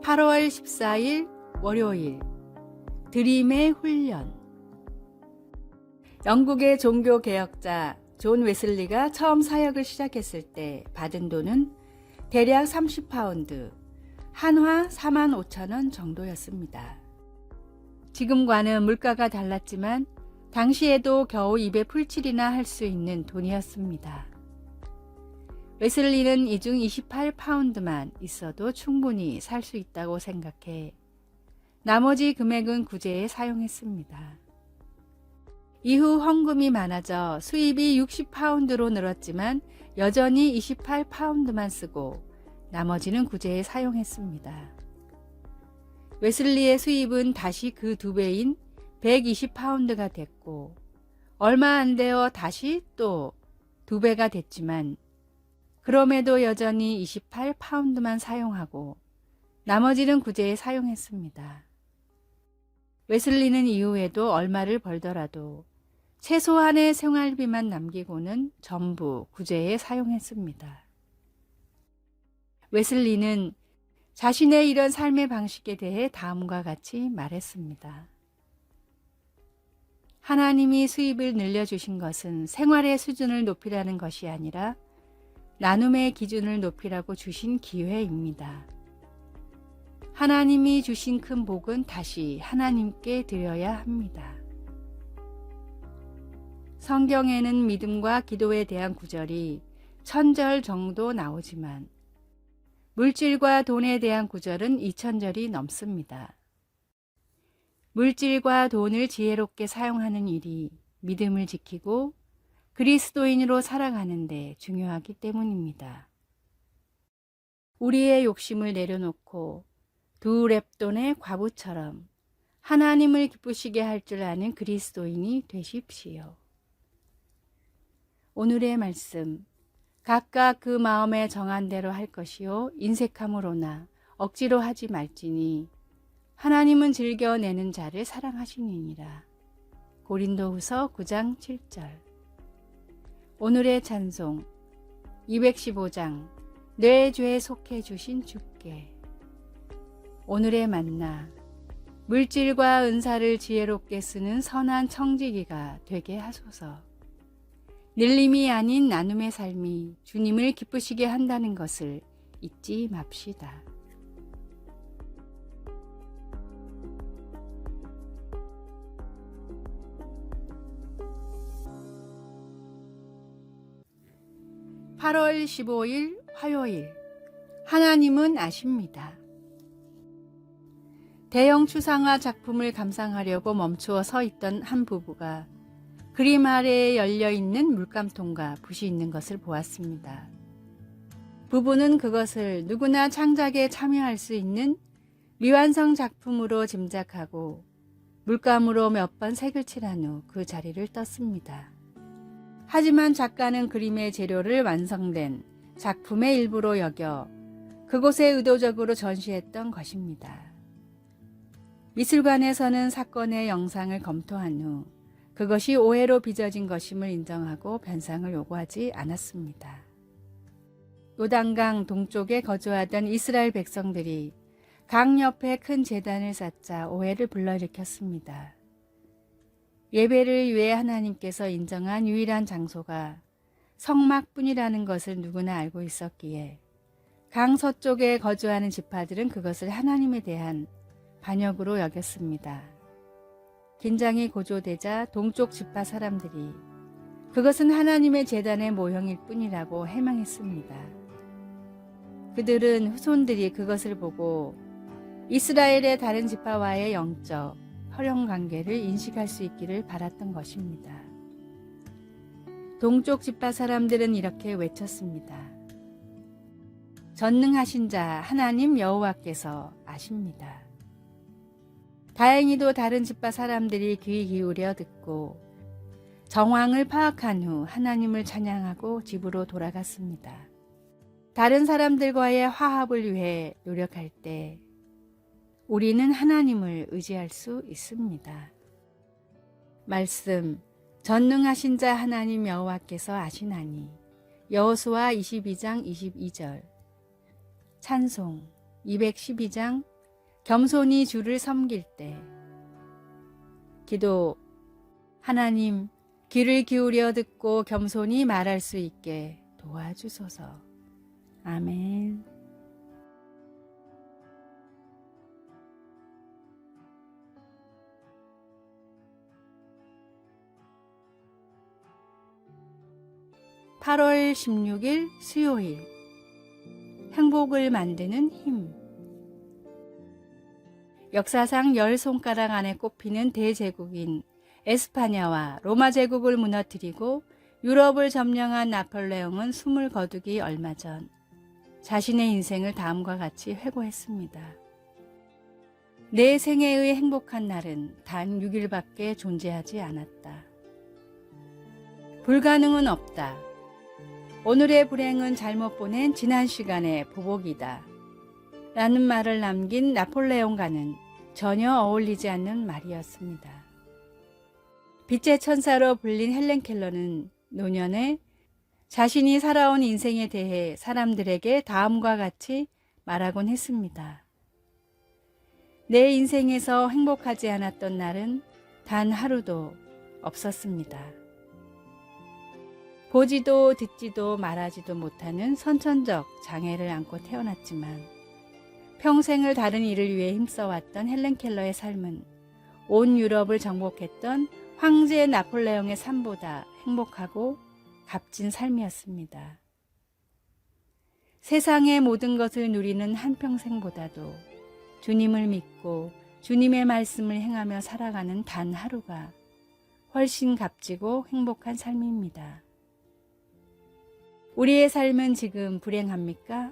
8월 14일 월요일 드림의 훈련. 영국의 종교개혁자 존 웨슬리가 처음 사역을 시작했을 때 받은 돈은 대략 30파운드, 한화 45,000원 정도였습니다. 지금과는 물가가 달랐지만 당시에도 겨우 입에 풀칠이나 할 수 있는 돈이었습니다. 웨슬리는 이 중 28파운드만 있어도 충분히 살 수 있다고 생각해 나머지 금액은 구제에 사용했습니다. 이후 헌금이 많아져 수입이 60파운드로 늘었지만 여전히 28파운드만 쓰고 나머지는 구제에 사용했습니다. 웨슬리의 수입은 다시 그 2배인 120파운드가 됐고 얼마 안 되어 다시 또 2배가 됐지만 그럼에도 여전히 28파운드만 사용하고 나머지는 구제에 사용했습니다. 웨슬리는 이후에도 얼마를 벌더라도 최소한의 생활비만 남기고는 전부 구제에 사용했습니다. 웨슬리는 자신의 이런 삶의 방식에 대해 다음과 같이 말했습니다. 하나님이 수입을 늘려주신 것은 생활의 수준을 높이라는 것이 아니라 나눔의 기준을 높이라고 주신 기회입니다. 하나님이 주신 큰 복은 다시 하나님께 드려야 합니다. 성경에는 믿음과 기도에 대한 구절이 1000절 정도 나오지만 물질과 돈에 대한 구절은 2000절이 넘습니다. 물질과 돈을 지혜롭게 사용하는 일이 믿음을 지키고 그리스도인으로 살아가는 데 중요하기 때문입니다. 우리의 욕심을 내려놓고 두 렙돈의 과부처럼 하나님을 기쁘시게 할 줄 아는 그리스도인이 되십시오. 오늘의 말씀, 각각 그 마음에 정한 대로 할 것이요 인색함으로나 억지로 하지 말지니 하나님은 즐겨내는 자를 사랑하시느니라. 고린도후서 9장 7절. 오늘의 찬송 215장 내 죄에 속해 주신 주께. 오늘의 만나 물질과 은사를 지혜롭게 쓰는 선한 청지기가 되게 하소서. 늘림이 아닌 나눔의 삶이 주님을 기쁘시게 한다는 것을 잊지 맙시다. (8월 15일) 화요일. 하나님은 아십니다. 대형 추상화 작품을 감상하려고 멈추어 서 있던 한 부부가 그림 아래에 열려있는 물감통과 붓이 있는 것을 보았습니다. 부부는 그것을 누구나 창작에 참여할 수 있는 미완성 작품으로 짐작하고 물감으로 몇 번 색을 칠한 후 그 자리를 떴습니다. 하지만 작가는 그림의 재료를 완성된 작품의 일부로 여겨 그곳에 의도적으로 전시했던 것입니다. 미술관에서는 사건의 영상을 검토한 후 그것이 오해로 빚어진 것임을 인정하고 변상을 요구하지 않았습니다. 요단강 동쪽에 거주하던 이스라엘 백성들이 강 옆에 큰 제단을 쌓자 오해를 불러일으켰습니다. 예배를 위해 하나님께서 인정한 유일한 장소가 성막뿐이라는 것을 누구나 알고 있었기에 강 서쪽에 거주하는 지파들은 그것을 하나님에 대한 반역으로 여겼습니다. 긴장이 고조되자 동쪽 지파 사람들이 그것은 하나님의 제단의 모형일 뿐이라고 해명했습니다. 그들은 후손들이 그것을 보고 이스라엘의 다른 지파와의 영적, 혈연 관계를 인식할 수 있기를 바랐던 것입니다. 동쪽 지파 사람들은 이렇게 외쳤습니다. 전능하신 자 하나님 여호와께서 아십니다. 다행히도 다른 지파 사람들이 귀 기울여 듣고 정황을 파악한 후 하나님을 찬양하고 집으로 돌아갔습니다. 다른 사람들과의 화합을 위해 노력할 때 우리는 하나님을 의지할 수 있습니다. 말씀, 전능하신 자 하나님 여호와께서 아시나니. 여호수아 22장 22절. 찬송 212장 겸손히 주를 섬길 때. 기도, 하나님, 귀를 기울여 듣고 겸손히 말할 수 있게 도와주소서. 아멘. (8월 16일) 수요일. 행복을 만드는 힘. 역사상 10손가락 안에 꼽히는 대제국인 에스파냐와 로마 제국을 무너뜨리고 유럽을 점령한 나폴레옹은 숨을 거두기 얼마 전 자신의 인생을 다음과 같이 회고했습니다. 내 생애의 행복한 날은 단 6일밖에 존재하지 않았다. 불가능은 없다. 오늘의 불행은 잘못 보낸 지난 시간의 보복이다. 라는 말을 남긴 나폴레옹과는 전혀 어울리지 않는 말이었습니다. 빛의 천사로 불린 헬렌 켈러는 노년에 자신이 살아온 인생에 대해 사람들에게 다음과 같이 말하곤 했습니다. 내 인생에서 행복하지 않았던 날은 단 하루도 없었습니다. 보지도 듣지도 말하지도 못하는 선천적 장애를 안고 태어났지만 평생을 다른 일을 위해 힘써왔던 헬렌 켈러의 삶은 온 유럽을 정복했던 황제 나폴레옹의 삶보다 행복하고 값진 삶이었습니다. 세상의 모든 것을 누리는 한평생보다도 주님을 믿고 주님의 말씀을 행하며 살아가는 단 하루가 훨씬 값지고 행복한 삶입니다. 우리의 삶은 지금 불행합니까?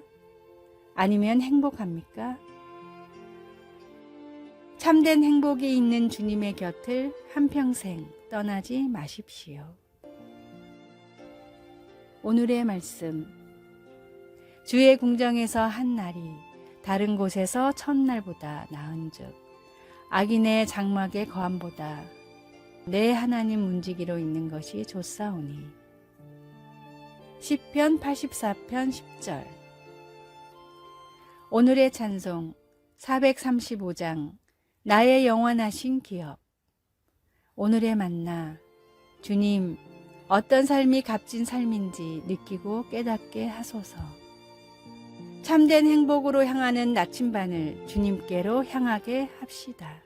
아니면 행복합니까? 참된 행복이 있는 주님의 곁을 한평생 떠나지 마십시오. 오늘의 말씀. 주의 궁정에서 한 날이 다른 곳에서 첫날보다 나은즉 악인의 장막의 거함보다 내 하나님 문지기로 있는 것이 좋사오니. 시편 84편 10절. 오늘의 찬송 435장 나의 영원하신 기업. 오늘의 만나. 주님, 어떤 삶이 값진 삶인지 느끼고 깨닫게 하소서. 참된 행복으로 향하는 나침반을 주님께로 향하게 합시다.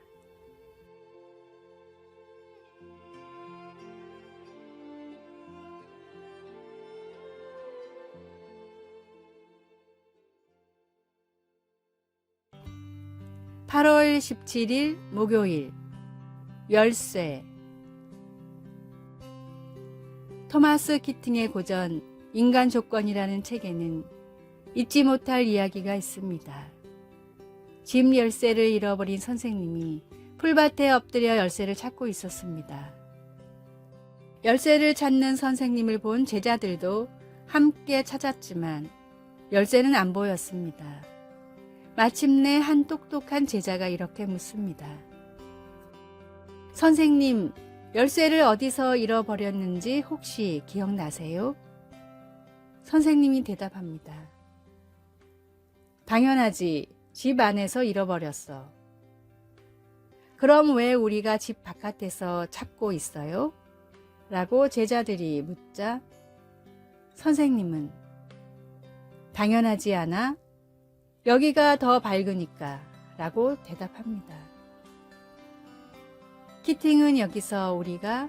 (8월 17일) 목요일. 열쇠. 토마스 키팅의 고전 인간 조건이라는 책에는 잊지 못할 이야기가 있습니다. 집 열쇠를 잃어버린 선생님이 풀밭에 엎드려 열쇠를 찾고 있었습니다. 열쇠를 찾는 선생님을 본 제자들도 함께 찾았지만 열쇠는 안 보였습니다. 마침내 한 똑똑한 제자가 이렇게 묻습니다. 선생님, 열쇠를 어디서 잃어버렸는지 혹시 기억나세요? 선생님이 대답합니다. 당연하지. 집 안에서 잃어버렸어. 그럼 왜 우리가 집 바깥에서 찾고 있어요? 라고 제자들이 묻자 선생님은 당연하지 않아? 여기가 더 밝으니까 라고 대답합니다. 키팅은 여기서 우리가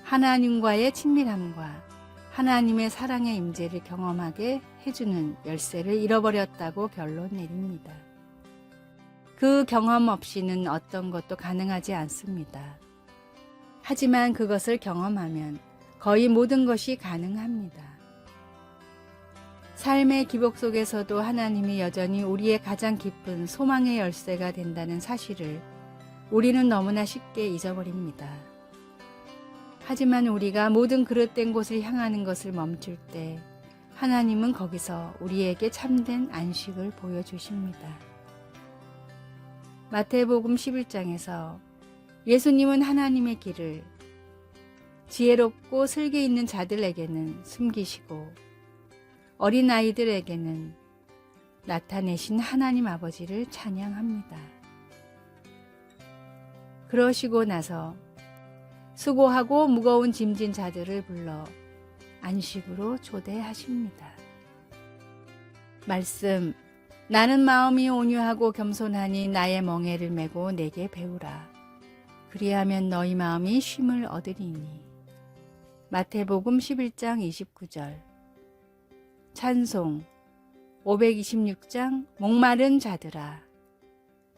하나님과의 친밀함과 하나님의 사랑의 임재를 경험하게 해주는 열쇠를 잃어버렸다고 결론 내립니다. 그 경험 없이는 어떤 것도 가능하지 않습니다. 하지만 그것을 경험하면 거의 모든 것이 가능합니다. 삶의 기복 속에서도 하나님이 여전히 우리의 가장 깊은 소망의 열쇠가 된다는 사실을 우리는 너무나 쉽게 잊어버립니다. 하지만 우리가 모든 그릇된 곳을 향하는 것을 멈출 때 하나님은 거기서 우리에게 참된 안식을 보여주십니다. 마태복음 11장에서 예수님은 하나님의 길을 지혜롭고 슬기 있는 자들에게는 숨기시고 어린아이들에게는 나타내신 하나님 아버지를 찬양합니다. 그러시고 나서 수고하고 무거운 짐진 자들을 불러 안식으로 초대하십니다. 말씀, 나는 마음이 온유하고 겸손하니 나의 멍에를 메고 내게 배우라. 그리하면 너희 마음이 쉼을 얻으리니. 마태복음 11장 29절. 찬송 526장 목마른 자들아.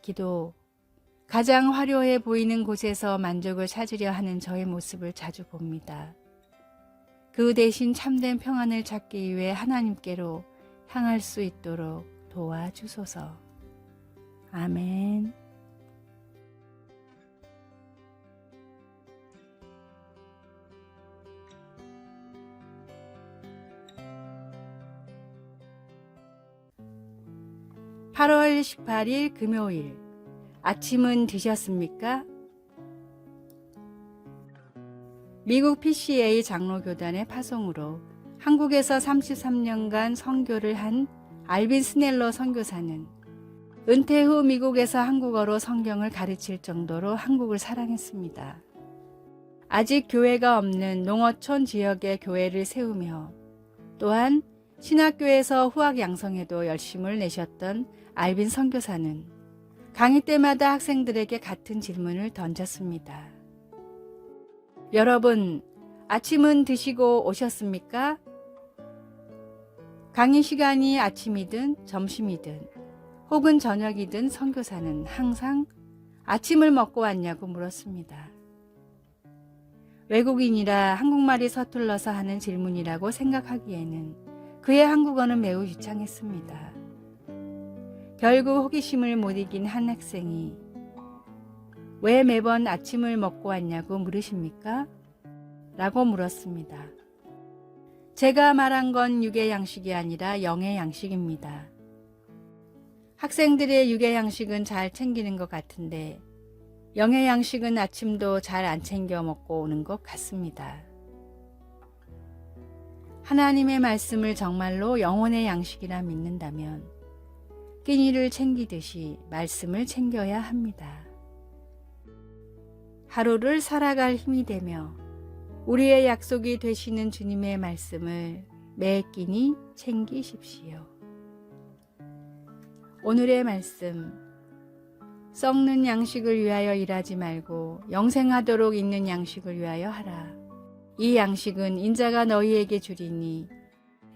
기도. 가장 화려해 보이는 곳에서 만족을 찾으려 하는 저의 모습을 자주 봅니다. 그 대신 참된 평안을 찾기 위해 하나님께로 향할 수 있도록 도와주소서. 아멘. (8월 18일) 금요일. 아침은 드셨습니까? 미국 PCA 장로교단의 파송으로 한국에서 33년간 선교를 한 알빈 스넬러 선교사는 은퇴 후 미국에서 한국어로 성경을 가르칠 정도로 한국을 사랑했습니다. 아직 교회가 없는 농어촌 지역의 교회를 세우며 또한 신학교에서 후학 양성에도 열심을 내셨던 알빈 선교사는 강의 때마다 학생들에게 같은 질문을 던졌습니다. 여러분, 아침은 드시고 오셨습니까? 강의 시간이 아침이든 점심이든 혹은 저녁이든 선교사는 항상 아침을 먹고 왔냐고 물었습니다. 외국인이라 한국말이 서툴러서 하는 질문이라고 생각하기에는 그의 한국어는 매우 유창했습니다. 결국 호기심을 못 이긴 한 학생이 왜 매번 아침을 먹고 왔냐고 물으십니까? 라고 물었습니다. 제가 말한 건 육의 양식이 아니라 영의 양식입니다. 학생들의 육의 양식은 잘 챙기는 것 같은데 영의 양식은 아침도 잘 안 챙겨 먹고 오는 것 같습니다. 하나님의 말씀을 정말로 영혼의 양식이라 믿는다면 끼니를 챙기듯이 말씀을 챙겨야 합니다. 하루를 살아갈 힘이 되며 우리의 약속이 되시는 주님의 말씀을 매 끼니 챙기십시오. 오늘의 말씀. 썩는 양식을 위하여 일하지 말고 영생하도록 있는 양식을 위하여 하라. 이 양식은 인자가 너희에게 주리니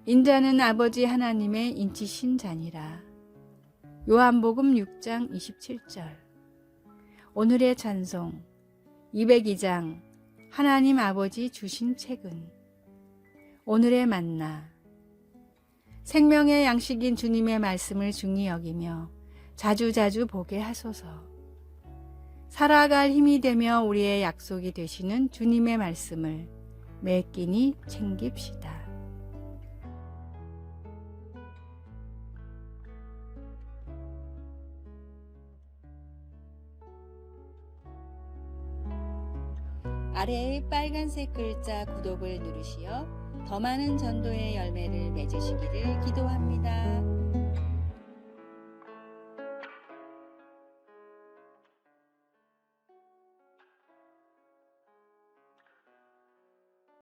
인자는 아버지 하나님의 인치신 자니라. 요한복음 6장 27절. 오늘의 찬송 202장 하나님 아버지 주신 책은. 오늘의 만나. 생명의 양식인 주님의 말씀을 중히 여기며 자주자주 보게 하소서. 살아갈 힘이 되며 우리의 약속이 되시는 주님의 말씀을 매 끼니 챙깁시다. 아래의 빨간색 글자 구독을 누르시어 더 많은 전도의 열매를 맺으시기를 기도합니다.